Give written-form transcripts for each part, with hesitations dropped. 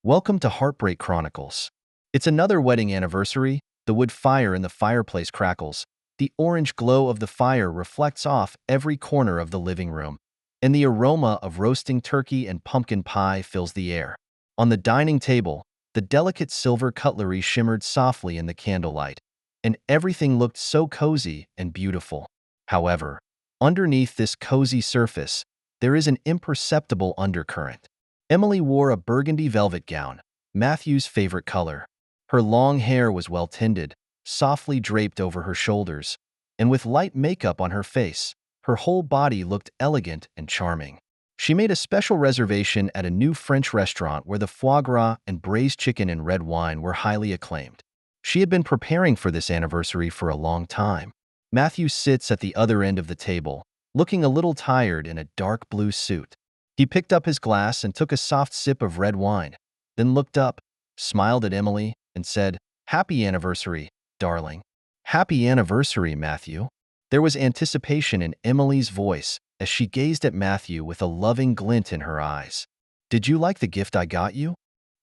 Welcome to Heartbreak Chronicles. It's another wedding anniversary. The wood fire in the fireplace crackles. The orange glow of the fire reflects off every corner of the living room, and the aroma of roasting turkey and pumpkin pie fills the air. On the dining table, the delicate silver cutlery shimmered softly in the candlelight, and everything looked so cozy and beautiful. However, underneath this cozy surface, there is an imperceptible undercurrent. Emily wore a burgundy velvet gown, Matthew's favorite color. Her long hair was well-tended, softly draped over her shoulders, and with light makeup on her face, her whole body looked elegant and charming. She made a special reservation at a new French restaurant where the foie gras and braised chicken and red wine were highly acclaimed. She had been preparing for this anniversary for a long time. Matthew sits at the other end of the table, looking a little tired in a dark blue suit. He picked up his glass and took a soft sip of red wine, then looked up, smiled at Emily, and said, "Happy anniversary, darling." "Happy anniversary, Matthew." There was anticipation in Emily's voice as she gazed at Matthew with a loving glint in her eyes. "Did you like the gift I got you?"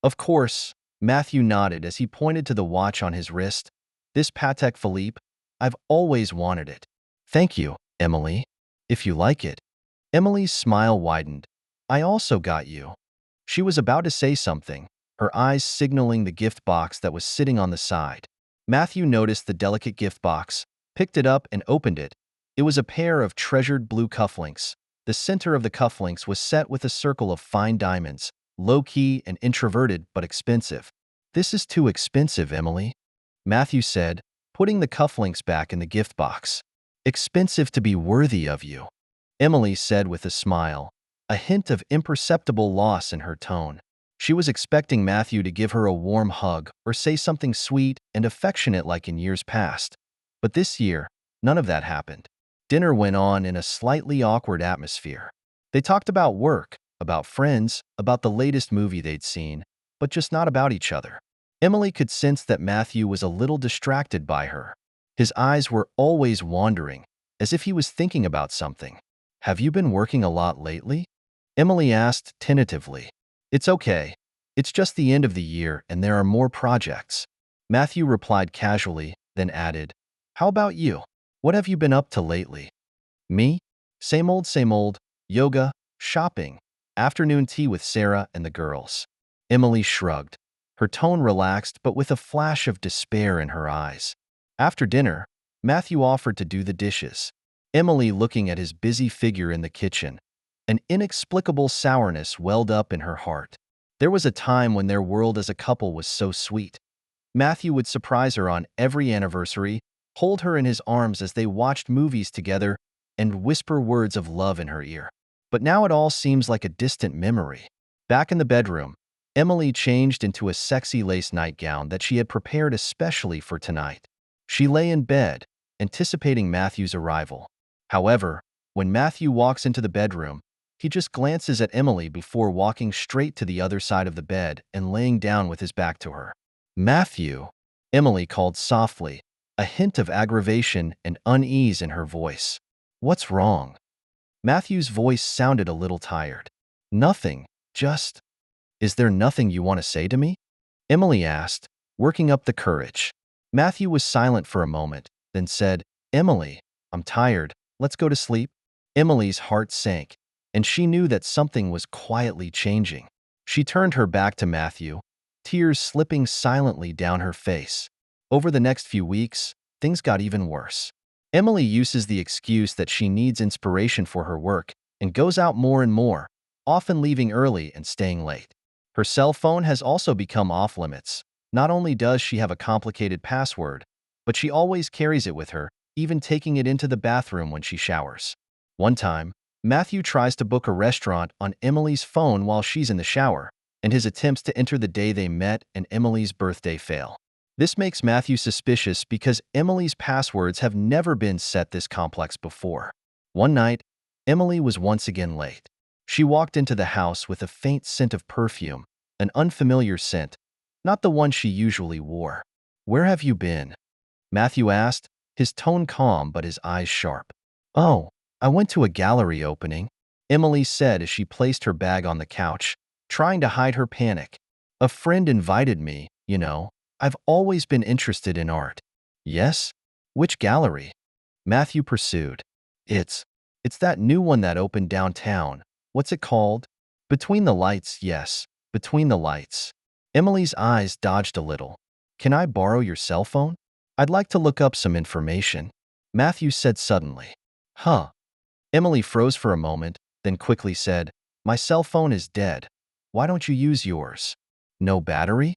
"Of course," Matthew nodded as he pointed to the watch on his wrist. "This Patek Philippe, I've always wanted it." "Thank you, Emily. If you like it." Emily's smile widened. "I also got you." She was about to say something, her eyes signaling the gift box that was sitting on the side. Matthew noticed the delicate gift box, picked it up and opened it. It was a pair of treasured blue cufflinks. The center of the cufflinks was set with a circle of fine diamonds, low-key and introverted but expensive. "This is too expensive, Emily," Matthew said, putting the cufflinks back in the gift box. "Expensive to be worthy of you," Emily said with a smile, a hint of imperceptible loss in her tone. She was expecting Matthew to give her a warm hug or say something sweet and affectionate like in years past. But this year, none of that happened. Dinner went on in a slightly awkward atmosphere. They talked about work, about friends, about the latest movie they'd seen, but just not about each other. Emily could sense that Matthew was a little distracted by her. His eyes were always wandering, as if he was thinking about something. "Have you been working a lot lately?" Emily asked tentatively. "It's okay. It's just the end of the year and there are more projects." Matthew replied casually, then added, "How about you? What have you been up to lately?" "Me? Same old, yoga, shopping, afternoon tea with Sarah and the girls." Emily shrugged, her tone relaxed but with a flash of despair in her eyes. After dinner, Matthew offered to do the dishes. Emily, looking at his busy figure in the kitchen, an inexplicable sourness welled up in her heart. There was a time when their world as a couple was so sweet. Matthew would surprise her on every anniversary, hold her in his arms as they watched movies together, and whisper words of love in her ear. But now it all seems like a distant memory. Back in the bedroom, Emily changed into a sexy lace nightgown that she had prepared especially for tonight. She lay in bed, anticipating Matthew's arrival. However, when Matthew walks into the bedroom, he just glances at Emily before walking straight to the other side of the bed and laying down with his back to her. "Matthew," Emily called softly, a hint of aggravation and unease in her voice. "What's wrong?" Matthew's voice sounded a little tired. "Nothing, just—" "Is there nothing you want to say to me?" Emily asked, working up the courage. Matthew was silent for a moment, then said, "Emily, I'm tired. Let's go to sleep." Emily's heart sank, and she knew that something was quietly changing. She turned her back to Matthew, tears slipping silently down her face. Over the next few weeks, things got even worse. Emily uses the excuse that she needs inspiration for her work and goes out more and more, often leaving early and staying late. Her cell phone has also become off-limits. Not only does she have a complicated password, but she always carries it with her, even taking it into the bathroom when she showers. One time, Matthew tries to book a restaurant on Emily's phone while she's in the shower, and his attempts to enter the day they met and Emily's birthday fail. This makes Matthew suspicious because Emily's passwords have never been set this complex before. One night, Emily was once again late. She walked into the house with a faint scent of perfume, an unfamiliar scent, not the one she usually wore. "Where have you been?" Matthew asked, his tone calm but his eyes sharp. "Oh, I went to a gallery opening," Emily said as she placed her bag on the couch, trying to hide her panic. A friend invited me, you know. I've always been interested in art. Yes? Which gallery? Matthew pursued. It's, it's that new one that opened downtown. What's it called? Between the Lights, yes. Between the Lights. Emily's eyes dodged a little. Can I borrow your cell phone? I'd like to look up some information. Matthew said suddenly. Huh. Emily froze for a moment, then quickly said, My cell phone is dead. Why don't you use yours? No battery?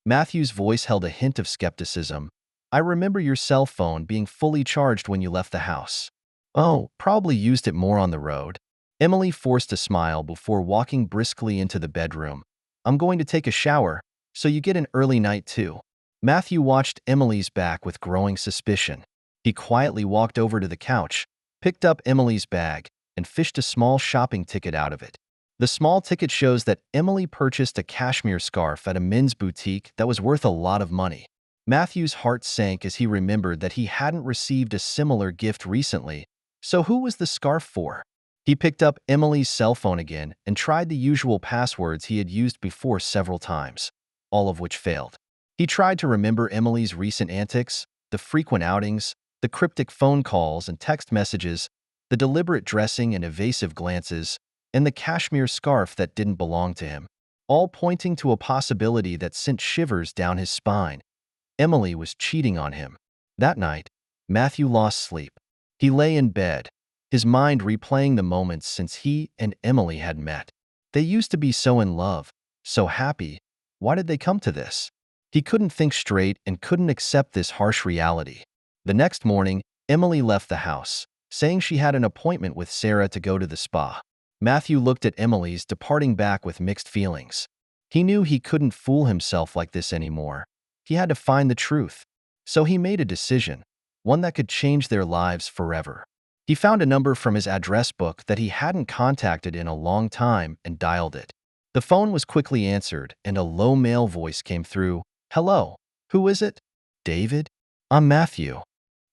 Matthew's voice held a hint of skepticism. I remember your cell phone being fully charged when you left the house. Oh, probably used it more on the road. Emily forced a smile before walking briskly into the bedroom. I'm going to take a shower, so you get an early night too. Matthew watched Emily's back with growing suspicion. He quietly walked over to the couch, picked up Emily's bag, and fished a small shopping ticket out of it. The small ticket shows that Emily purchased a cashmere scarf at a men's boutique that was worth a lot of money. Matthew's heart sank as he remembered that he hadn't received a similar gift recently. So who was the scarf for? He picked up Emily's cell phone again and tried the usual passwords he had used before several times, all of which failed. He tried to remember Emily's recent antics, the frequent outings, the cryptic phone calls and text messages, the deliberate dressing and evasive glances, and the cashmere scarf that didn't belong to him, all pointing to a possibility that sent shivers down his spine. Emily was cheating on him. That night, Matthew lost sleep. He lay in bed, his mind replaying the moments since he and Emily had met. They used to be so in love, so happy. Why did they come to this? He couldn't think straight and couldn't accept this harsh reality. The next morning, Emily left the house, saying she had an appointment with Sarah to go to the spa. Matthew looked at Emily's departing back with mixed feelings. He knew he couldn't fool himself like this anymore. He had to find the truth. So he made a decision, one that could change their lives forever. He found a number from his address book that he hadn't contacted in a long time and dialed it. The phone was quickly answered and a low male voice came through. Hello, who is it? David? I'm Matthew.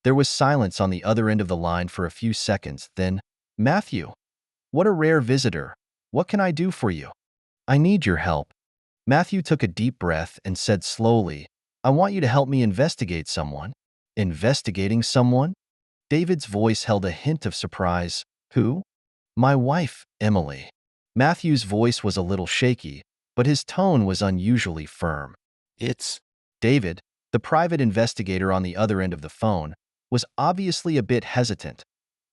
There was silence on the other end of the line for a few seconds, then, Matthew. What a rare visitor. What can I do for you? I need your help. Matthew took a deep breath and said slowly, I want you to help me investigate someone. Investigating someone? David's voice held a hint of surprise. Who? My wife, Emily. Matthew's voice was a little shaky, but his tone was unusually firm. It's David, the private investigator on the other end of the phone, was obviously a bit hesitant.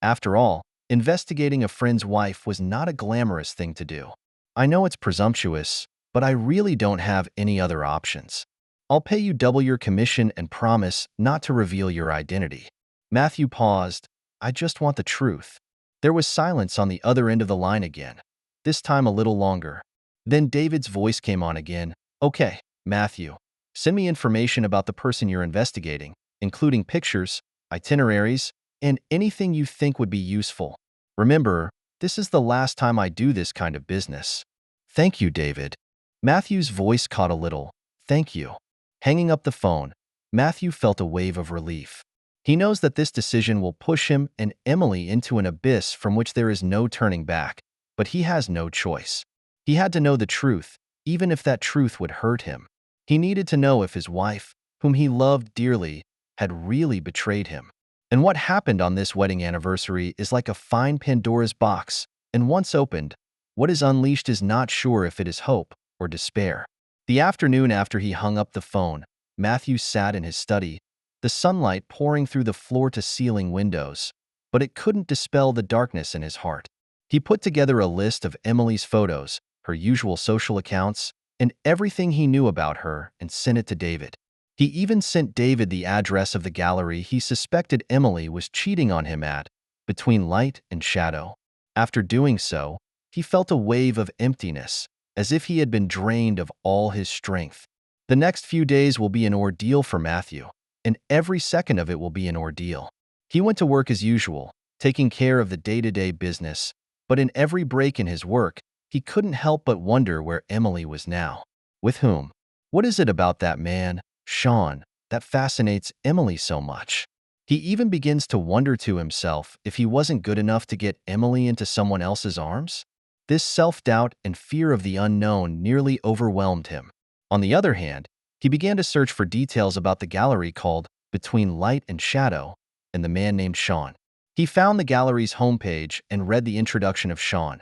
After all, investigating a friend's wife was not a glamorous thing to do. I know it's presumptuous, but I really don't have any other options. I'll pay you double your commission and promise not to reveal your identity. Matthew paused. I just want the truth. There was silence on the other end of the line again, this time a little longer. Then David's voice came on again. Okay, Matthew, send me information about the person you're investigating, including pictures, itineraries, and anything you think would be useful. Remember, this is the last time I do this kind of business. Thank you, David. Matthew's voice caught a little. Thank you. Hanging up the phone, Matthew felt a wave of relief. He knows that this decision will push him and Emily into an abyss from which there is no turning back, but he has no choice. He had to know the truth, even if that truth would hurt him. He needed to know if his wife, whom he loved dearly, had really betrayed him. And what happened on this wedding anniversary is like a fine Pandora's box, and once opened, what is unleashed is not sure if it is hope or despair. The afternoon after he hung up the phone, Matthew sat in his study, the sunlight pouring through the floor-to-ceiling windows, but it couldn't dispel the darkness in his heart. He put together a list of Emily's photos, her usual social accounts, and everything he knew about her and sent it to David. He even sent David the address of the gallery he suspected Emily was cheating on him at, between light and shadow. After doing so, he felt a wave of emptiness, as if he had been drained of all his strength. The next few days will be an ordeal for Matthew, and every second of it will be an ordeal. He went to work as usual, taking care of the day-to-day business, but in every break in his work, he couldn't help but wonder where Emily was now. With whom? What is it about that man, Sean, that fascinates Emily so much? He even begins to wonder to himself if he wasn't good enough to get Emily into someone else's arms. This self-doubt and fear of the unknown nearly overwhelmed him. On the other hand, he began to search for details about the gallery called Between Light and Shadow and the man named Sean. He found the gallery's homepage and read the introduction of Sean.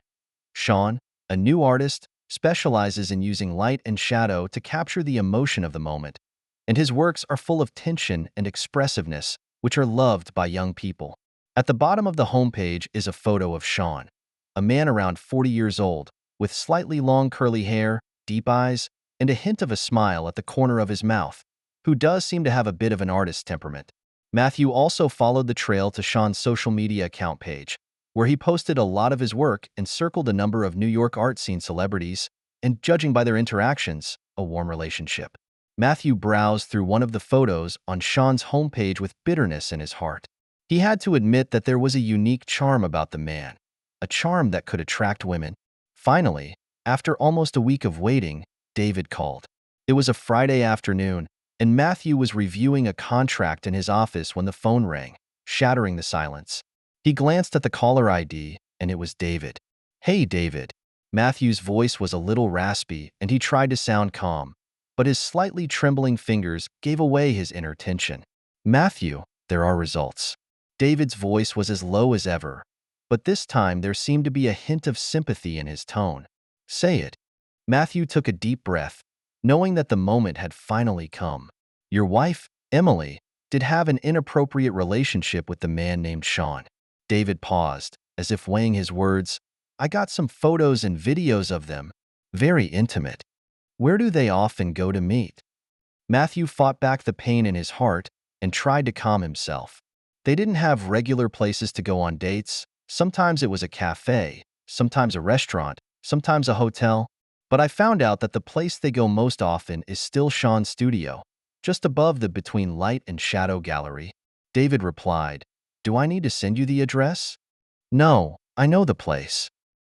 Sean, a new artist, specializes in using light and shadow to capture the emotion of the moment, and his works are full of tension and expressiveness, which are loved by young people. At the bottom of the homepage is a photo of Sean, a man around 40 years old, with slightly long curly hair, deep eyes, and a hint of a smile at the corner of his mouth, who does seem to have a bit of an artist's temperament. Matthew also followed the trail to Sean's social media account page, where he posted a lot of his work and circled a number of New York art scene celebrities, and judging by their interactions, a warm relationship. Matthew browsed through one of the photos on Sean's homepage with bitterness in his heart. He had to admit that there was a unique charm about the man, a charm that could attract women. Finally, after almost a week of waiting, David called. It was a Friday afternoon, and Matthew was reviewing a contract in his office when the phone rang, shattering the silence. He glanced at the caller ID, and it was David. "Hey, David." Matthew's voice was a little raspy, and he tried to sound calm, but his slightly trembling fingers gave away his inner tension. "Matthew, there are results." David's voice was as low as ever, but this time there seemed to be a hint of sympathy in his tone. "Say it." Matthew took a deep breath, knowing that the moment had finally come. "Your wife, Emily, did have an inappropriate relationship with the man named Sean." David paused, as if weighing his words. "I got some photos and videos of them. Very intimate. Where do they often go to meet?" Matthew fought back the pain in his heart and tried to calm himself. They didn't have regular places to go on dates. Sometimes it was a cafe, sometimes a restaurant, sometimes a hotel. But I found out that the place they go most often is still Sean's studio, just above the Between Light and Shadow gallery. David replied, "Do I need to send you the address?" "No, I know the place."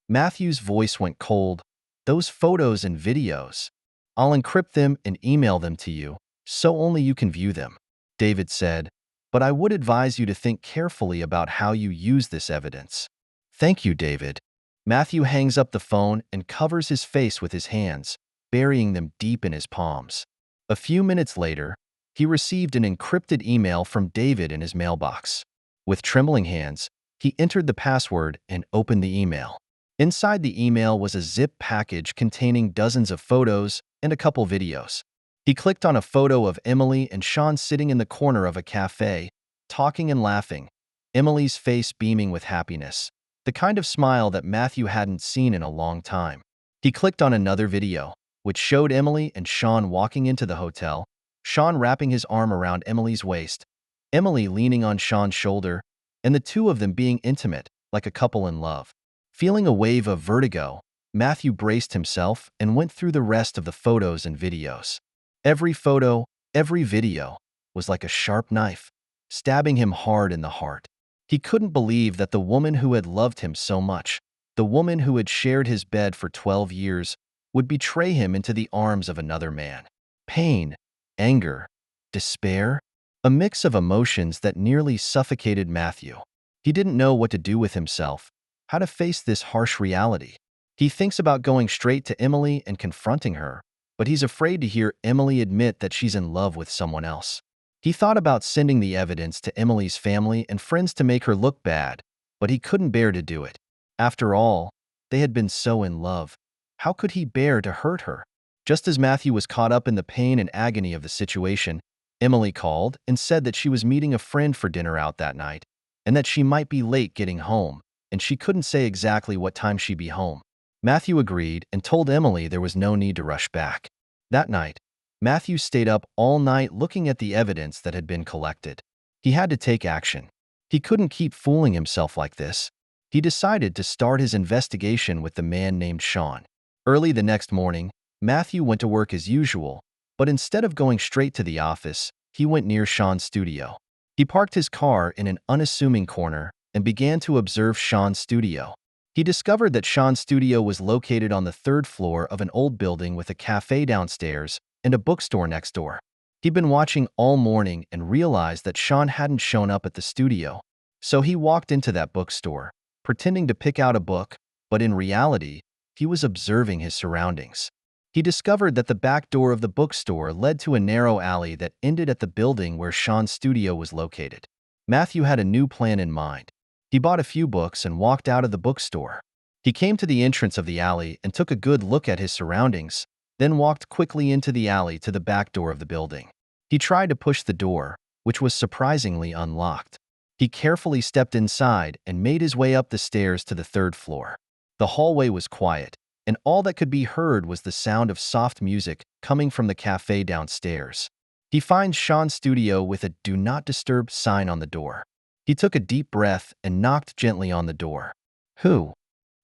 Matthew's voice went cold. "Those photos and videos. I'll encrypt them and email them to you, so only you can view them." David said, "But I would advise you to think carefully about how you use this evidence." "Thank you, David." Matthew hangs up the phone and covers his face with his hands, burying them deep in his palms. A few minutes later, he received an encrypted email from David in his mailbox. With trembling hands, he entered the password and opened the email. Inside the email was a zip package containing dozens of photos and a couple videos. He clicked on a photo of Emily and Sean sitting in the corner of a cafe, talking and laughing, Emily's face beaming with happiness, the kind of smile that Matthew hadn't seen in a long time. He clicked on another video, which showed Emily and Sean walking into the hotel, Sean wrapping his arm around Emily's waist, Emily leaning on Sean's shoulder, and the two of them being intimate, like a couple in love. Feeling a wave of vertigo, Matthew braced himself and went through the rest of the photos and videos. Every photo, every video, was like a sharp knife, stabbing him hard in the heart. He couldn't believe that the woman who had loved him so much, the woman who had shared his bed for 12 years, would betray him into the arms of another man. Pain, anger, despair, a mix of emotions that nearly suffocated Matthew. He didn't know what to do with himself, how to face this harsh reality. He thinks about going straight to Emily and confronting her, but he's afraid to hear Emily admit that she's in love with someone else. He thought about sending the evidence to Emily's family and friends to make her look bad, but he couldn't bear to do it. After all, they had been so in love. How could he bear to hurt her? Just as Matthew was caught up in the pain and agony of the situation, Emily called and said that she was meeting a friend for dinner out that night, and that she might be late getting home, and she couldn't say exactly what time she'd be home. Matthew agreed and told Emily there was no need to rush back. That night, Matthew stayed up all night looking at the evidence that had been collected. He had to take action. He couldn't keep fooling himself like this. He decided to start his investigation with the man named Sean. Early the next morning, Matthew went to work as usual, but instead of going straight to the office, he went near Sean's studio. He parked his car in an unassuming corner and began to observe Sean's studio. He discovered that Sean's studio was located on the third floor of an old building with a cafe downstairs and a bookstore next door. He'd been watching all morning and realized that Sean hadn't shown up at the studio. So he walked into that bookstore, pretending to pick out a book, but in reality, he was observing his surroundings. He discovered that the back door of the bookstore led to a narrow alley that ended at the building where Sean's studio was located. Matthew had a new plan in mind. He bought a few books and walked out of the bookstore. He came to the entrance of the alley and took a good look at his surroundings, then walked quickly into the alley to the back door of the building. He tried to push the door, which was surprisingly unlocked. He carefully stepped inside and made his way up the stairs to the third floor. The hallway was quiet, and all that could be heard was the sound of soft music coming from the cafe downstairs. He finds Sean's studio with a "Do Not Disturb" sign on the door. He took a deep breath and knocked gently on the door. "Who?"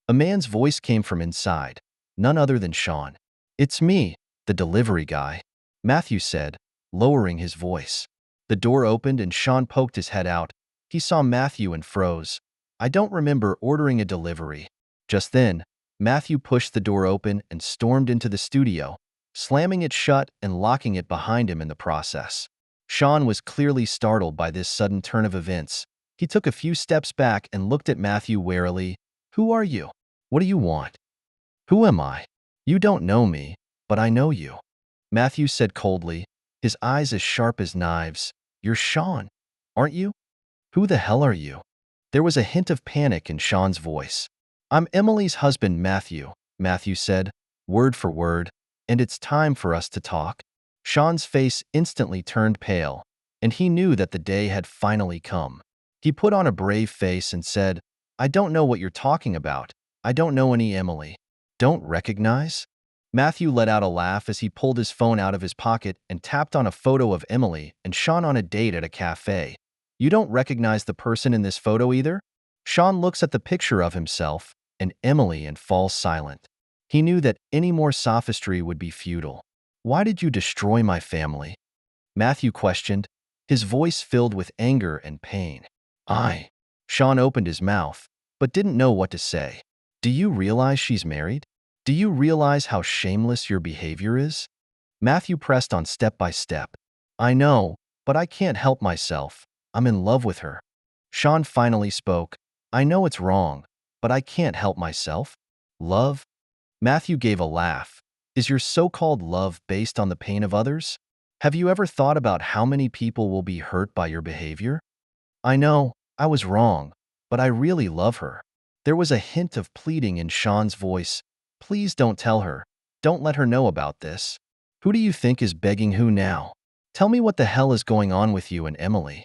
A man's voice came from inside, none other than Sean. "It's me, the delivery guy," Matthew said, lowering his voice. The door opened and Sean poked his head out. He saw Matthew and froze. "I don't remember ordering a delivery." Just then, Matthew pushed the door open and stormed into the studio, slamming it shut and locking it behind him in the process. Sean was clearly startled by this sudden turn of events. He took a few steps back and looked at Matthew warily. "Who are you? What do you want?" "Who am I? You don't know me, but I know you," Matthew said coldly, his eyes as sharp as knives. "You're Sean, aren't you? Who the hell are you?" There was a hint of panic in Sean's voice. "I'm Emily's husband, Matthew," Matthew said, word for word, "and it's time for us to talk." Sean's face instantly turned pale, and he knew that the day had finally come. He put on a brave face and said, "I don't know what you're talking about. I don't know any Emily." "Don't recognize?" Matthew let out a laugh as he pulled his phone out of his pocket and tapped on a photo of Emily and Sean on a date at a cafe. "You don't recognize the person in this photo either?" Sean looks at the picture of himself and Emily and falls silent. He knew that any more sophistry would be futile. "Why did you destroy my family?" Matthew questioned, his voice filled with anger and pain. Sean opened his mouth, but didn't know what to say. "Do you realize she's married? Do you realize how shameless your behavior is?" Matthew pressed on step by step. "I know, but I can't help myself. I'm in love with her." Sean finally spoke. "I know it's wrong, but I can't help myself." "Love?" Matthew gave a laugh. "Is your so-called love based on the pain of others? Have you ever thought about how many people will be hurt by your behavior?" "I know, I was wrong, but I really love her." There was a hint of pleading in Sean's voice. "Please don't tell her. Don't let her know about this." "Who do you think is begging who now? Tell me what the hell is going on with you and Emily,"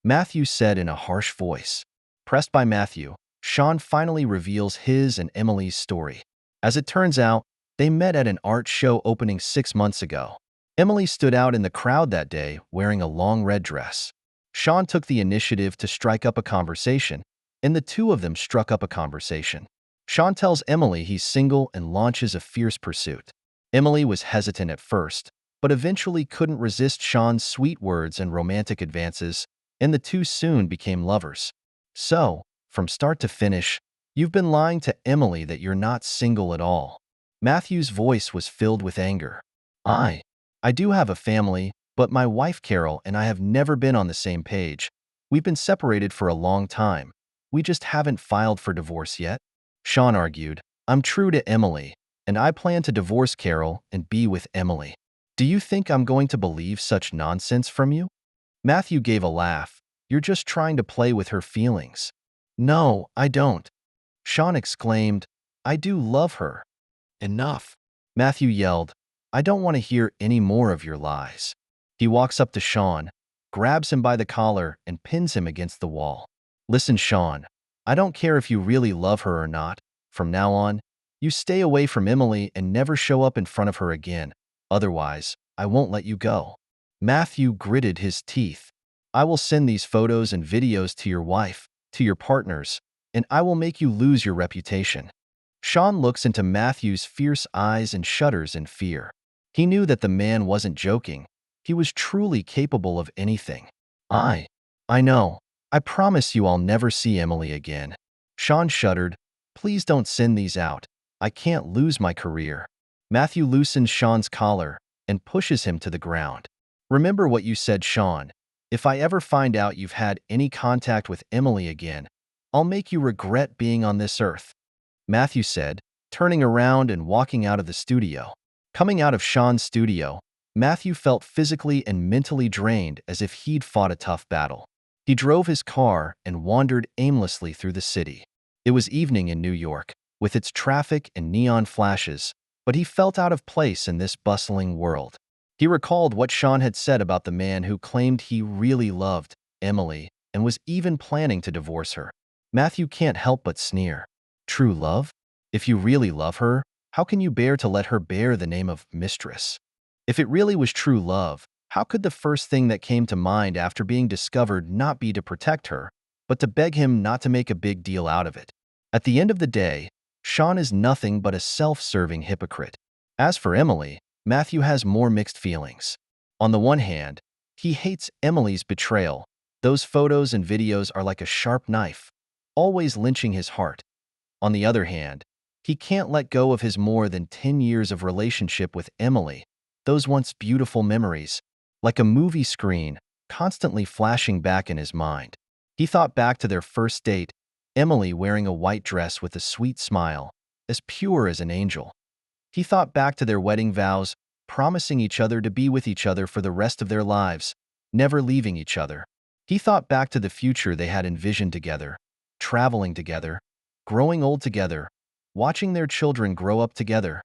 Matthew said in a harsh voice. Pressed by Matthew, Sean finally reveals his and Emily's story. As it turns out, they met at an art show opening 6 months ago. Emily stood out in the crowd that day wearing a long red dress. Sean took the initiative to strike up a conversation, and the two of them struck up a conversation. Sean tells Emily he's single and launches a fierce pursuit. Emily was hesitant at first, but eventually couldn't resist Sean's sweet words and romantic advances, and the two soon became lovers. "So, from start to finish, you've been lying to Emily that you're not single at all." Matthew's voice was filled with anger. I do have a family, but my wife Carol and I have never been on the same page. We've been separated for a long time. We just haven't filed for divorce yet." Sean argued, "I'm true to Emily, and I plan to divorce Carol and be with Emily. Do you think I'm going to believe such nonsense from you?" Matthew gave a laugh. "You're just trying to play with her feelings." "No, I don't," Sean exclaimed. "I do love her." "Enough," Matthew yelled. "I don't want to hear any more of your lies." He walks up to Sean, grabs him by the collar, and pins him against the wall. "Listen, Sean, I don't care if you really love her or not. From now on, you stay away from Emily and never show up in front of her again. Otherwise, I won't let you go." Matthew gritted his teeth. "I will send these photos and videos to your wife, to your partners, and I will make you lose your reputation." Sean looks into Matthew's fierce eyes and shudders in fear. He knew that the man wasn't joking. He was truly capable of anything. I know. I promise you I'll never see Emily again." Sean shuddered. "Please don't send these out. I can't lose my career." Matthew loosens Sean's collar and pushes him to the ground. "Remember what you said, Sean. If I ever find out you've had any contact with Emily again, I'll make you regret being on this earth," Matthew said, turning around and walking out of the studio. Coming out of Sean's studio, Matthew felt physically and mentally drained as if he'd fought a tough battle. He drove his car and wandered aimlessly through the city. It was evening in New York, with its traffic and neon flashes, but he felt out of place in this bustling world. He recalled what Sean had said about the man who claimed he really loved Emily and was even planning to divorce her. Matthew can't help but sneer. True love? If you really love her, how can you bear to let her bear the name of mistress? If it really was true love, how could the first thing that came to mind after being discovered not be to protect her, but to beg him not to make a big deal out of it? At the end of the day, Sean is nothing but a self-serving hypocrite. As for Emily, Matthew has more mixed feelings. On the one hand, he hates Emily's betrayal. Those photos and videos are like a sharp knife, always lynching his heart. On the other hand, he can't let go of his more than 10 years of relationship with Emily, those once beautiful memories, like a movie screen, constantly flashing back in his mind. He thought back to their first date, Emily wearing a white dress with a sweet smile, as pure as an angel. He thought back to their wedding vows, promising each other to be with each other for the rest of their lives, never leaving each other. He thought back to the future they had envisioned together, traveling together, growing old together, watching their children grow up together.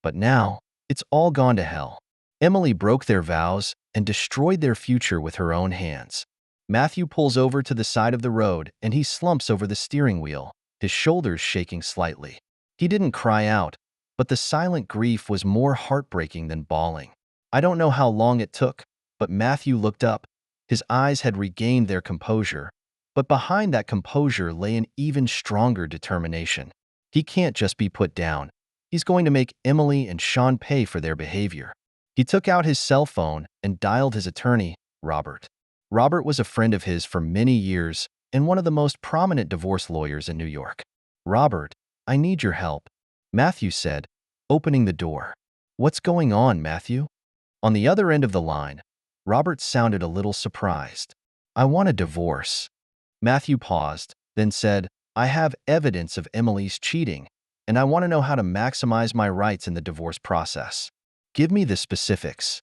But now, it's all gone to hell. Emily broke their vows and destroyed their future with her own hands. Matthew pulls over to the side of the road and he slumps over the steering wheel, his shoulders shaking slightly. He didn't cry out, but the silent grief was more heartbreaking than bawling. I don't know how long it took, but Matthew looked up. His eyes had regained their composure, but behind that composure lay an even stronger determination. He can't just be put down. He's going to make Emily and Sean pay for their behavior. He took out his cell phone and dialed his attorney, Robert. Robert was a friend of his for many years and one of the most prominent divorce lawyers in New York. Robert, I need your help, Matthew said, opening the door. What's going on, Matthew? On the other end of the line, Robert sounded a little surprised. I want a divorce. Matthew paused, then said, I have evidence of Emily's cheating, and I want to know how to maximize my rights in the divorce process. Give me the specifics.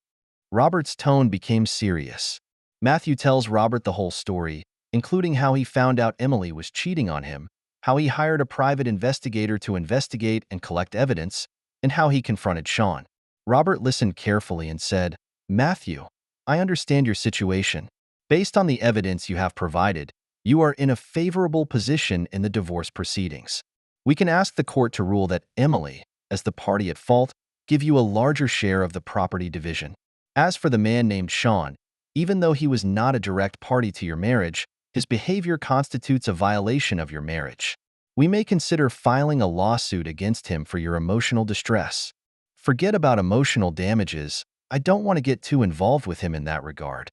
Robert's tone became serious. Matthew tells Robert the whole story, including how he found out Emily was cheating on him, how he hired a private investigator to investigate and collect evidence, and how he confronted Sean. Robert listened carefully and said, Matthew, I understand your situation. Based on the evidence you have provided, you are in a favorable position in the divorce proceedings. We can ask the court to rule that Emily, as the party at fault, give you a larger share of the property division. As for the man named Sean, even though he was not a direct party to your marriage, his behavior constitutes a violation of your marriage. We may consider filing a lawsuit against him for your emotional distress. Forget about emotional damages. I don't want to get too involved with him in that regard.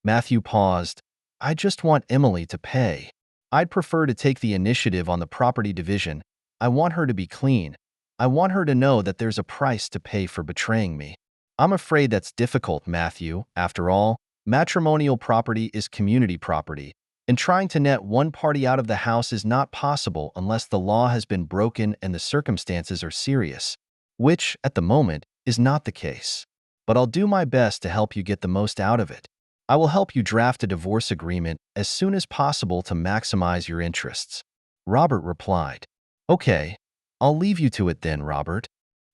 Matthew paused. I just want Emily to pay. I'd prefer to take the initiative on the property division. I want her to be clean. I want her to know that there's a price to pay for betraying me. I'm afraid that's difficult, Matthew. After all, matrimonial property is community property, and trying to net one party out of the house is not possible unless the law has been broken and the circumstances are serious, which, at the moment, is not the case. But I'll do my best to help you get the most out of it. I will help you draft a divorce agreement as soon as possible to maximize your interests. Robert replied. Okay, I'll leave you to it then, Robert,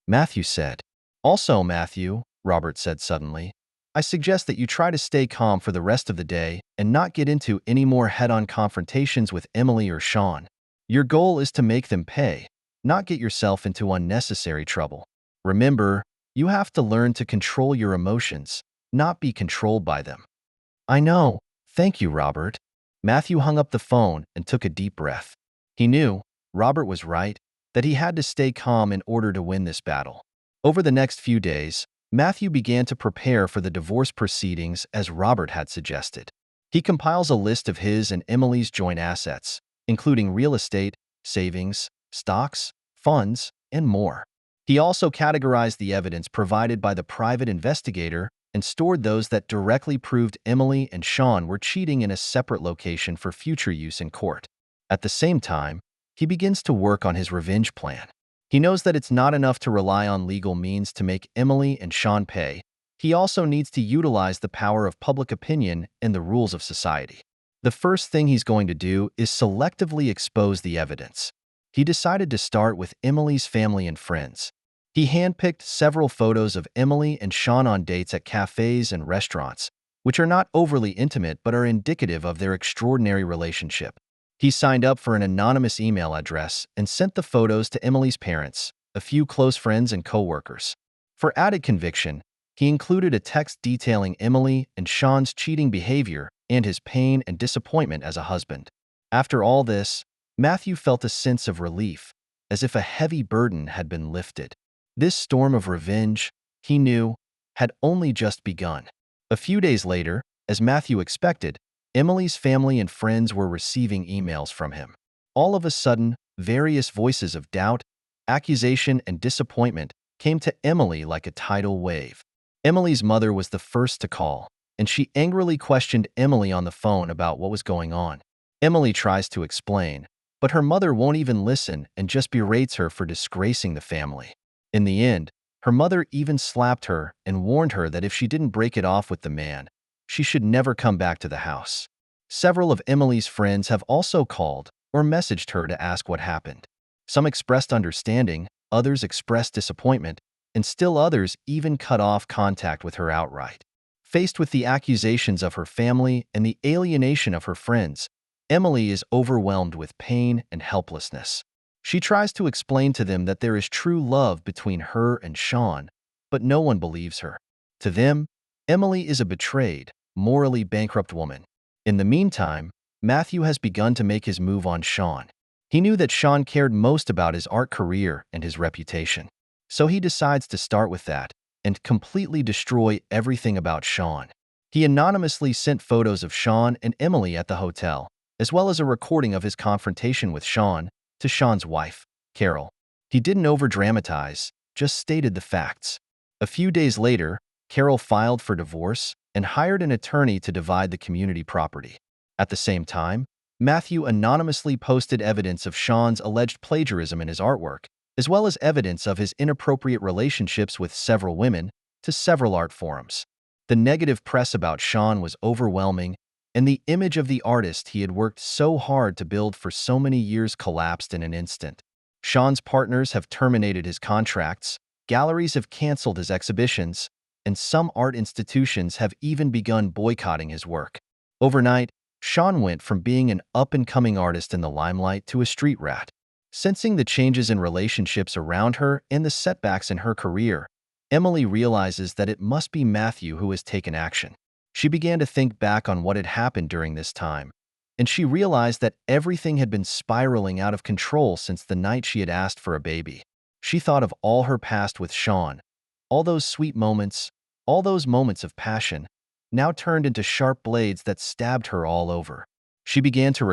Matthew said. Also, Matthew, Robert said suddenly, I suggest that you try to stay calm for the rest of the day and not get into any more head-on confrontations with Emily or Sean. Your goal is to make them pay, not get yourself into unnecessary trouble. Remember, you have to learn to control your emotions, not be controlled by them. I know. Thank you, Robert. Matthew hung up the phone and took a deep breath. He knew, Robert was right, that he had to stay calm in order to win this battle. Over the next few days, Matthew began to prepare for the divorce proceedings as Robert had suggested. He compiles a list of his and Emily's joint assets, including real estate, savings, stocks, funds, and more. He also categorized the evidence provided by the private investigator and stored those that directly proved Emily and Sean were cheating in a separate location for future use in court. At the same time, he begins to work on his revenge plan. He knows that it's not enough to rely on legal means to make Emily and Sean pay. He also needs to utilize the power of public opinion and the rules of society. The first thing he's going to do is selectively expose the evidence. He decided to start with Emily's family and friends. He handpicked several photos of Emily and Sean on dates at cafes and restaurants, which are not overly intimate but are indicative of their extraordinary relationship. He signed up for an anonymous email address and sent the photos to Emily's parents, a few close friends, and coworkers. For added conviction, he included a text detailing Emily and Sean's cheating behavior and his pain and disappointment as a husband. After all this, Matthew felt a sense of relief, as if a heavy burden had been lifted. This storm of revenge, he knew, had only just begun. A few days later, as Matthew expected, Emily's family and friends were receiving emails from him. All of a sudden, various voices of doubt, accusation, and disappointment came to Emily like a tidal wave. Emily's mother was the first to call, and she angrily questioned Emily on the phone about what was going on. Emily tries to explain, but her mother won't even listen and just berates her for disgracing the family. In the end, her mother even slapped her and warned her that if she didn't break it off with the man, she should never come back to the house. Several of Emily's friends have also called or messaged her to ask what happened. Some expressed understanding, others expressed disappointment, and still others even cut off contact with her outright. Faced with the accusations of her family and the alienation of her friends, Emily is overwhelmed with pain and helplessness. She tries to explain to them that there is true love between her and Sean, but no one believes her. To them, Emily is a betrayed, morally bankrupt woman. In the meantime, Matthew has begun to make his move on Sean. He knew that Sean cared most about his art career and his reputation. So he decides to start with that and completely destroy everything about Sean. He anonymously sent photos of Sean and Emily at the hotel, as well as a recording of his confrontation with Sean, to Sean's wife, Carol. He didn't overdramatize, just stated the facts. A few days later, Carol filed for divorce and hired an attorney to divide the community property. At the same time, Matthew anonymously posted evidence of Sean's alleged plagiarism in his artwork, as well as evidence of his inappropriate relationships with several women, to several art forums. The negative press about Sean was overwhelming, and the image of the artist he had worked so hard to build for so many years collapsed in an instant. Sean's partners have terminated his contracts, galleries have canceled his exhibitions, and some art institutions have even begun boycotting his work. Overnight, Sean went from being an up-and-coming artist in the limelight to a street rat. Sensing the changes in relationships around her and the setbacks in her career, Emily realizes that it must be Matthew who has taken action. She began to think back on what had happened during this time, and she realized that everything had been spiraling out of control since the night she had asked for a baby. She thought of all her past with Sean, all those sweet moments, all those moments of passion, now turned into sharp blades that stabbed her all over. She began to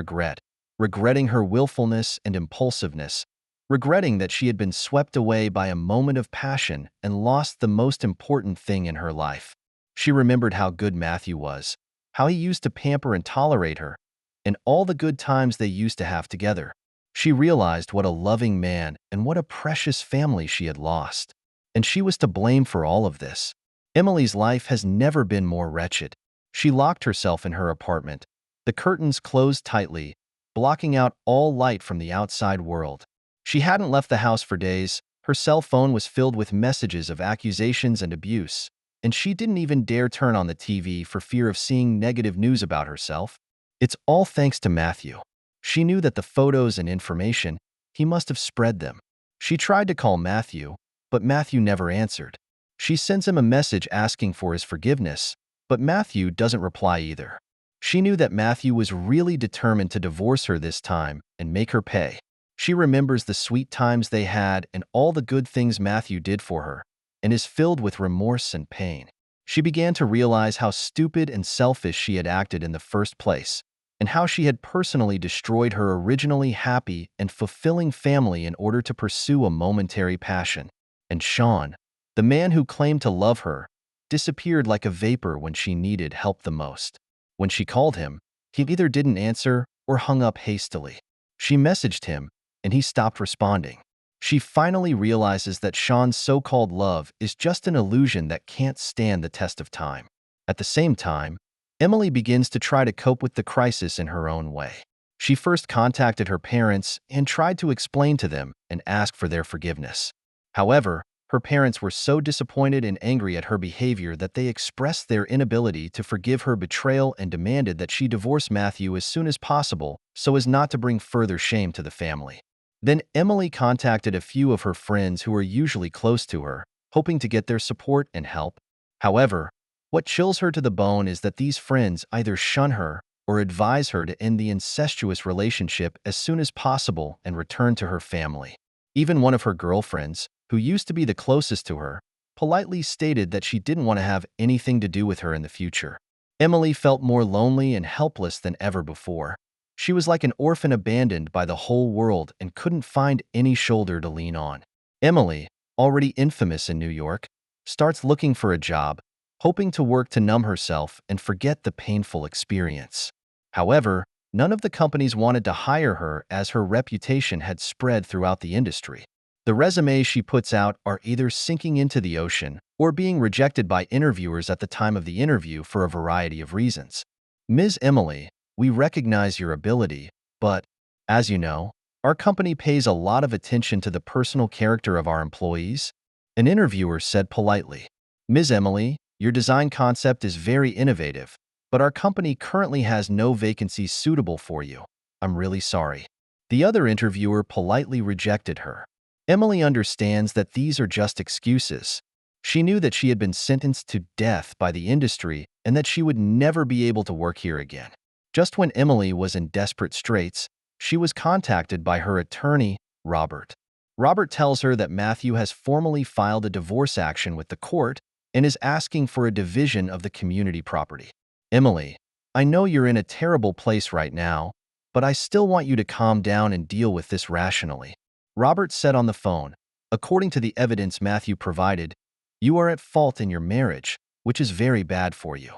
regretting her willfulness and impulsiveness, regretting that she had been swept away by a moment of passion and lost the most important thing in her life. She remembered how good Matthew was, how he used to pamper and tolerate her, and all the good times they used to have together. She realized what a loving man and what a precious family she had lost, and she was to blame for all of this. Emily's life has never been more wretched. She locked herself in her apartment, the curtains closed tightly, blocking out all light from the outside world. She hadn't left the house for days. Her cell phone was filled with messages of accusations and abuse, and she didn't even dare turn on the TV for fear of seeing negative news about herself. It's all thanks to Matthew. She knew that the photos and information, he must have spread them. She tried to call Matthew, but Matthew never answered. She sends him a message asking for his forgiveness, but Matthew doesn't reply either. She knew that Matthew was really determined to divorce her this time and make her pay. She remembers the sweet times they had and all the good things Matthew did for her, and is filled with remorse and pain. She began to realize how stupid and selfish she had acted in the first place, and how she had personally destroyed her originally happy and fulfilling family in order to pursue a momentary passion. And Sean, the man who claimed to love her, disappeared like a vapor when she needed help the most. When she called him, he either didn't answer or hung up hastily. She messaged him, and he stopped responding. She finally realizes that Sean's so-called love is just an illusion that can't stand the test of time. At the same time, Emily begins to try to cope with the crisis in her own way. She first contacted her parents and tried to explain to them and ask for their forgiveness. However, her parents were so disappointed and angry at her behavior that they expressed their inability to forgive her betrayal and demanded that she divorce Matthew as soon as possible so as not to bring further shame to the family. Then Emily contacted a few of her friends who were usually close to her, hoping to get their support and help. However, what chills her to the bone is that these friends either shun her or advise her to end the incestuous relationship as soon as possible and return to her family. Even one of her girlfriends, who used to be the closest to her, politely stated that she didn't want to have anything to do with her in the future. Emily felt more lonely and helpless than ever before. She was like an orphan abandoned by the whole world and couldn't find any shoulder to lean on. Emily, already infamous in New York, starts looking for a job, hoping to work to numb herself and forget the painful experience. However, none of the companies wanted to hire her as her reputation had spread throughout the industry. The resumes she puts out are either sinking into the ocean or being rejected by interviewers at the time of the interview for a variety of reasons. Ms. Emily, we recognize your ability, but, as you know, our company pays a lot of attention to the personal character of our employees, an interviewer said politely. Ms. Emily, your design concept is very innovative, but our company currently has no vacancies suitable for you. I'm really sorry. The other interviewer politely rejected her. Emily understands that these are just excuses. She knew that she had been sentenced to death by the industry and that she would never be able to work here again. Just when Emily was in desperate straits, she was contacted by her attorney, Robert. Robert tells her that Matthew has formally filed a divorce action with the court and is asking for a division of the community property. Emily, I know you're in a terrible place right now, but I still want you to calm down and deal with this rationally. Robert said on the phone, according to the evidence Matthew provided, you are at fault in your marriage, which is very bad for you.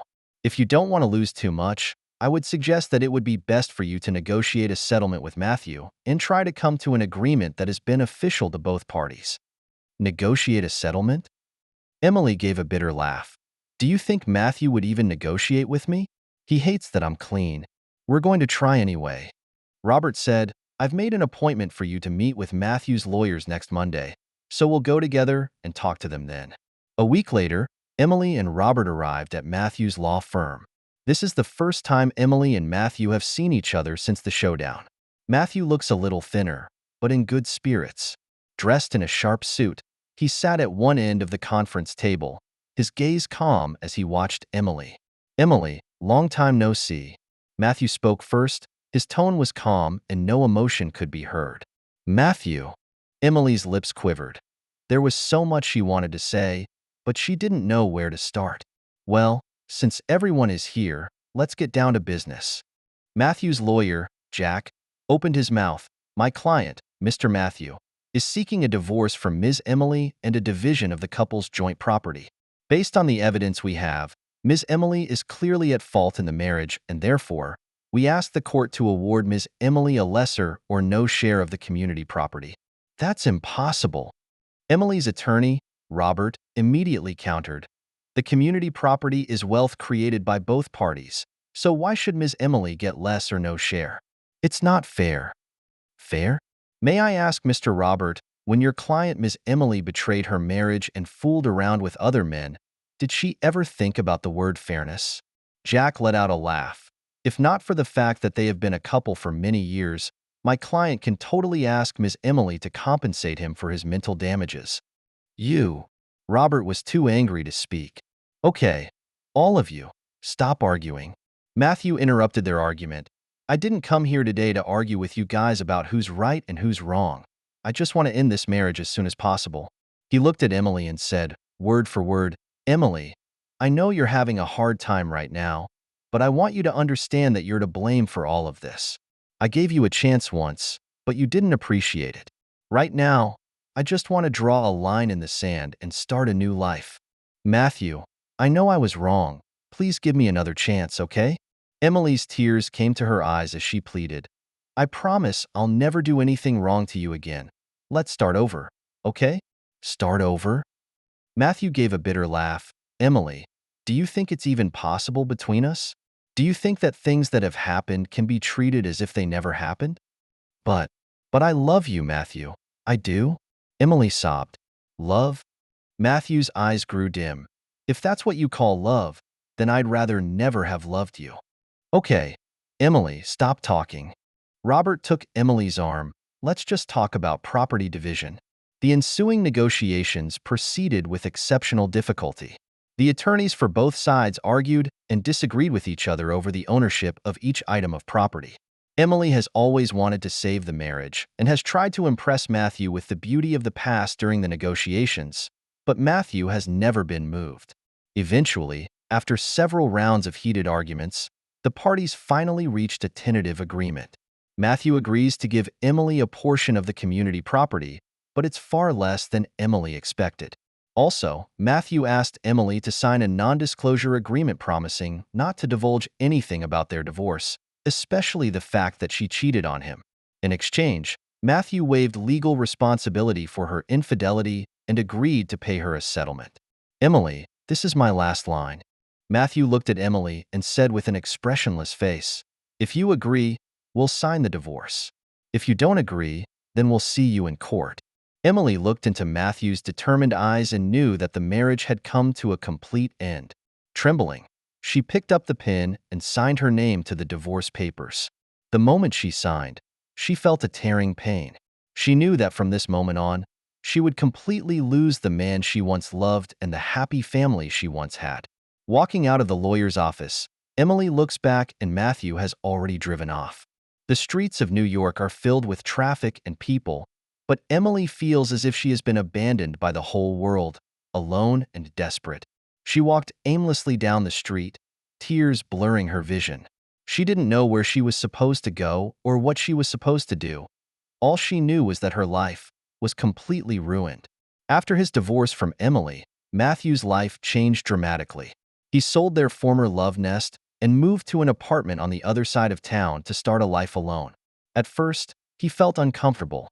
If you don't want to lose too much, I would suggest that it would be best for you to negotiate a settlement with Matthew and try to come to an agreement that is beneficial to both parties. Negotiate a settlement? Emily gave a bitter laugh. Do you think Matthew would even negotiate with me? He hates that I'm clean. We're going to try anyway. Robert said, I've made an appointment for you to meet with Matthew's lawyers next Monday, so we'll go together and talk to them then. A week later, Emily and Robert arrived at Matthew's law firm. This is the first time Emily and Matthew have seen each other since the showdown. Matthew looks a little thinner, but in good spirits. Dressed in a sharp suit, he sat at one end of the conference table, his gaze calm as he watched Emily. Emily, long time no see. Matthew spoke first. His tone was calm and no emotion could be heard. Matthew. Emily's lips quivered. There was so much she wanted to say, but she didn't know where to start. Well, since everyone is here, let's get down to business. Matthew's lawyer, Jack, opened his mouth. My client, Mr. Matthew, is seeking a divorce from Ms. Emily and a division of the couple's joint property. Based on the evidence we have, Ms. Emily is clearly at fault in the marriage and therefore, we ask the court to award Ms. Emily a lesser or no share of the community property. That's impossible. Emily's attorney, Robert, immediately countered. The community property is wealth created by both parties, so why should Ms. Emily get less or no share? It's not fair. Fair? May I ask, Mr. Robert, when your client Ms. Emily betrayed her marriage and fooled around with other men, did she ever think about the word fairness? Jack let out a laugh. If not for the fact that they have been a couple for many years, my client can totally ask Ms. Emily to compensate him for his mental damages. You. Robert was too angry to speak. Okay, all of you, stop arguing. Matthew interrupted their argument. I didn't come here today to argue with you guys about who's right and who's wrong. I just want to end this marriage as soon as possible. He looked at Emily and said, word for word, Emily, I know you're having a hard time right now, but I want you to understand that you're to blame for all of this. I gave you a chance once, but you didn't appreciate it. Right now, I just want to draw a line in the sand and start a new life. Matthew, I know I was wrong. Please give me another chance, okay? Emily's tears came to her eyes as she pleaded. I promise I'll never do anything wrong to you again. Let's start over, okay? Start over? Matthew gave a bitter laugh. Emily, do you think it's even possible between us? Do you think that things that have happened can be treated as if they never happened? But, but I love you, Matthew. I do? Emily sobbed. Love? Matthew's eyes grew dim. If that's what you call love, then I'd rather never have loved you. Okay, Emily, stop talking. Robert took Emily's arm. Let's just talk about property division. The ensuing negotiations proceeded with exceptional difficulty. The attorneys for both sides argued and disagreed with each other over the ownership of each item of property. Emily has always wanted to save the marriage and has tried to impress Matthew with the beauty of the past during the negotiations, but Matthew has never been moved. Eventually, after several rounds of heated arguments, the parties finally reached a tentative agreement. Matthew agrees to give Emily a portion of the community property, but it's far less than Emily expected. Also, Matthew asked Emily to sign a non-disclosure agreement promising not to divulge anything about their divorce, especially the fact that she cheated on him. In exchange, Matthew waived legal responsibility for her infidelity and agreed to pay her a settlement. Emily, this is my last line. Matthew looked at Emily and said with an expressionless face, if you agree, we'll sign the divorce. If you don't agree, then we'll see you in court. Emily looked into Matthew's determined eyes and knew that the marriage had come to a complete end. Trembling, she picked up the pen and signed her name to the divorce papers. The moment she signed, she felt a tearing pain. She knew that from this moment on, she would completely lose the man she once loved and the happy family she once had. Walking out of the lawyer's office, Emily looks back and Matthew has already driven off. The streets of New York are filled with traffic and people, but Emily feels as if she has been abandoned by the whole world, alone and desperate. She walked aimlessly down the street, tears blurring her vision. She didn't know where she was supposed to go or what she was supposed to do. All she knew was that her life was completely ruined. After his divorce from Emily, Matthew's life changed dramatically. He sold their former love nest and moved to an apartment on the other side of town to start a life alone. At first, he felt uncomfortable.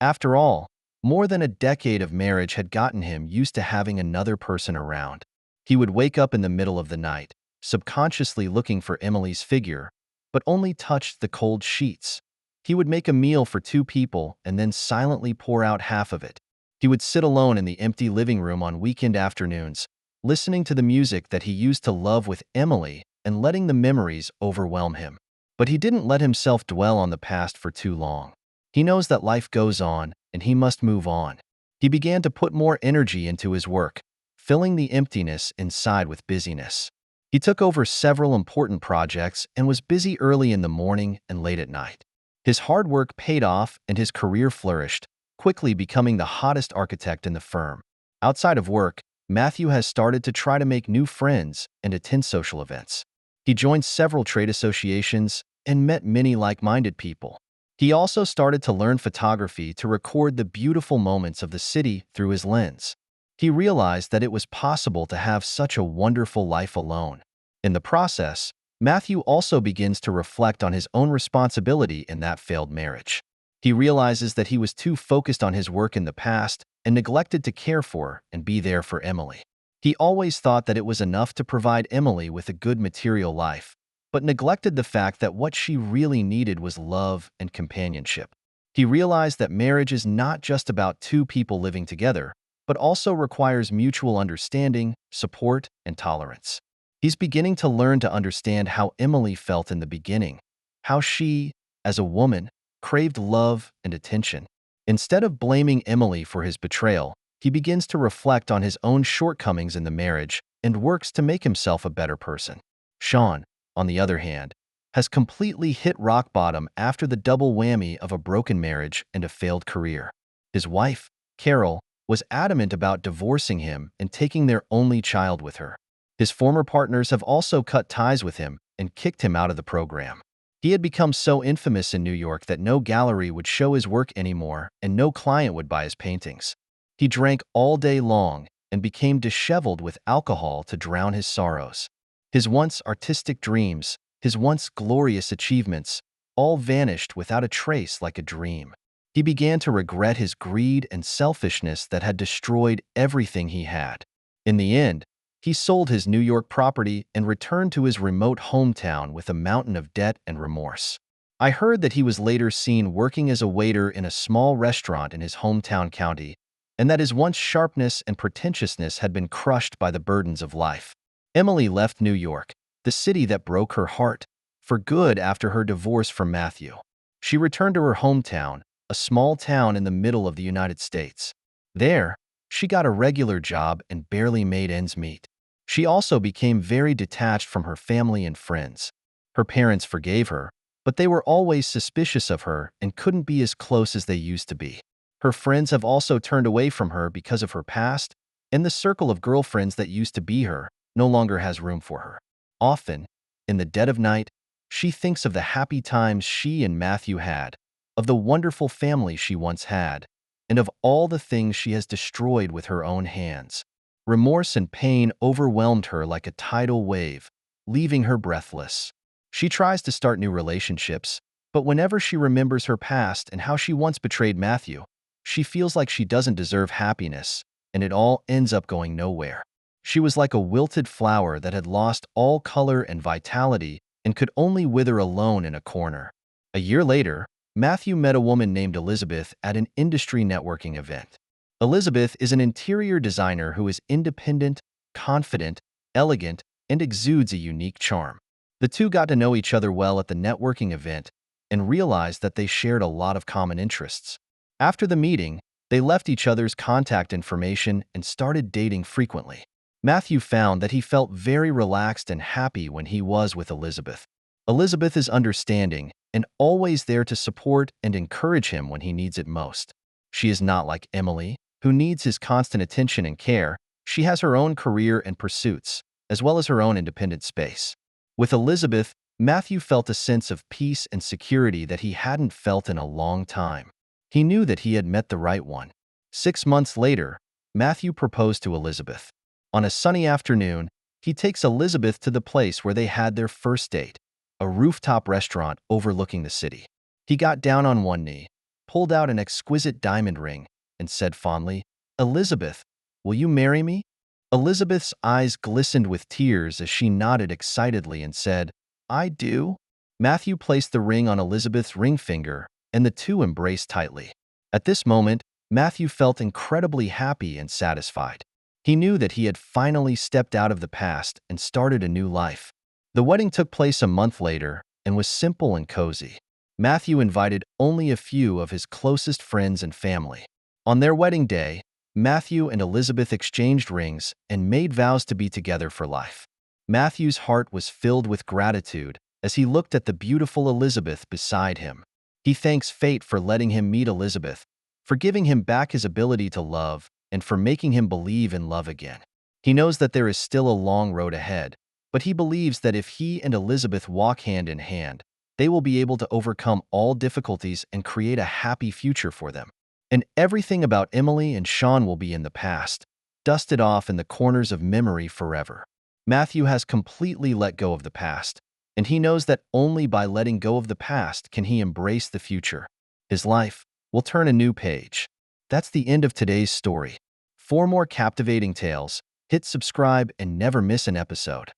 After all, more than a decade of marriage had gotten him used to having another person around. He would wake up in the middle of the night, subconsciously looking for Emily's figure, but only touched the cold sheets. He would make a meal for 2 people and then silently pour out half of it. He would sit alone in the empty living room on weekend afternoons, listening to the music that he used to love with Emily and letting the memories overwhelm him. But he didn't let himself dwell on the past for too long. He knows that life goes on and he must move on. He began to put more energy into his work, filling the emptiness inside with busyness. He took over several important projects and was busy early in the morning and late at night. His hard work paid off and his career flourished, quickly becoming the hottest architect in the firm. Outside of work, Matthew has started to try to make new friends and attend social events. He joined several trade associations and met many like-minded people. He also started to learn photography to record the beautiful moments of the city through his lens. He realized that it was possible to have such a wonderful life alone. In the process, Matthew also begins to reflect on his own responsibility in that failed marriage. He realizes that he was too focused on his work in the past and neglected to care for and be there for Emily. He always thought that it was enough to provide Emily with a good material life, but neglected the fact that what she really needed was love and companionship. He realized that marriage is not just about 2 people living together, but also requires mutual understanding, support, and tolerance. He's beginning to learn to understand how Emily felt in the beginning, how she, as a woman, craved love and attention. Instead of blaming Emily for his betrayal, he begins to reflect on his own shortcomings in the marriage and works to make himself a better person. Sean, on the other hand, has completely hit rock bottom after the double whammy of a broken marriage and a failed career. His wife, Carol, was adamant about divorcing him and taking their only child with her. His former partners have also cut ties with him and kicked him out of the program. He had become so infamous in New York that no gallery would show his work anymore and no client would buy his paintings. He drank all day long and became disheveled with alcohol to drown his sorrows. His once artistic dreams, his once glorious achievements, all vanished without a trace like a dream. He began to regret his greed and selfishness that had destroyed everything he had. In the end, he sold his New York property and returned to his remote hometown with a mountain of debt and remorse. I heard that he was later seen working as a waiter in a small restaurant in his hometown county, and that his once sharpness and pretentiousness had been crushed by the burdens of life. Emily left New York, the city that broke her heart, for good after her divorce from Matthew. She returned to her hometown, a small town in the middle of the United States. There, she got a regular job and barely made ends meet. She also became very detached from her family and friends. Her parents forgave her, but they were always suspicious of her and couldn't be as close as they used to be. Her friends have also turned away from her because of her past, and the circle of girlfriends that used to be her no longer has room for her. Often, in the dead of night, she thinks of the happy times she and Matthew had, of the wonderful family she once had, and of all the things she has destroyed with her own hands. Remorse and pain overwhelmed her like a tidal wave, leaving her breathless. She tries to start new relationships, but whenever she remembers her past and how she once betrayed Matthew, she feels like she doesn't deserve happiness, and it all ends up going nowhere. She was like a wilted flower that had lost all color and vitality and could only wither alone in a corner. A year later, Matthew met a woman named Elizabeth at an industry networking event. Elizabeth is an interior designer who is independent, confident, elegant, and exudes a unique charm. The two got to know each other well at the networking event and realized that they shared a lot of common interests. After the meeting, they left each other's contact information and started dating frequently. Matthew found that he felt very relaxed and happy when he was with Elizabeth. Elizabeth is understanding and always there to support and encourage him when he needs it most. She is not like Emily, who needs his constant attention and care. She has her own career and pursuits, as well as her own independent space. With Elizabeth, Matthew felt a sense of peace and security that he hadn't felt in a long time. He knew that he had met the right one. 6 months later, Matthew proposed to Elizabeth. On a sunny afternoon, he takes Elizabeth to the place where they had their first date, a rooftop restaurant overlooking the city. He got down on one knee, pulled out an exquisite diamond ring, and said fondly, "Elizabeth, will you marry me?" Elizabeth's eyes glistened with tears as she nodded excitedly and said, "I do." Matthew placed the ring on Elizabeth's ring finger, and the two embraced tightly. At this moment, Matthew felt incredibly happy and satisfied. He knew that he had finally stepped out of the past and started a new life. The wedding took place a month later and was simple and cozy. Matthew invited only a few of his closest friends and family. On their wedding day, Matthew and Elizabeth exchanged rings and made vows to be together for life. Matthew's heart was filled with gratitude as he looked at the beautiful Elizabeth beside him. He thanks fate for letting him meet Elizabeth, for giving him back his ability to love, and for making him believe in love again. He knows that there is still a long road ahead, but he believes that if he and Elizabeth walk hand in hand, they will be able to overcome all difficulties and create a happy future for them. And everything about Emily and Sean will be in the past, dusted off in the corners of memory forever. Matthew has completely let go of the past, and he knows that only by letting go of the past can he embrace the future. His life will turn a new page. That's the end of today's story. For more captivating tales, hit subscribe and never miss an episode.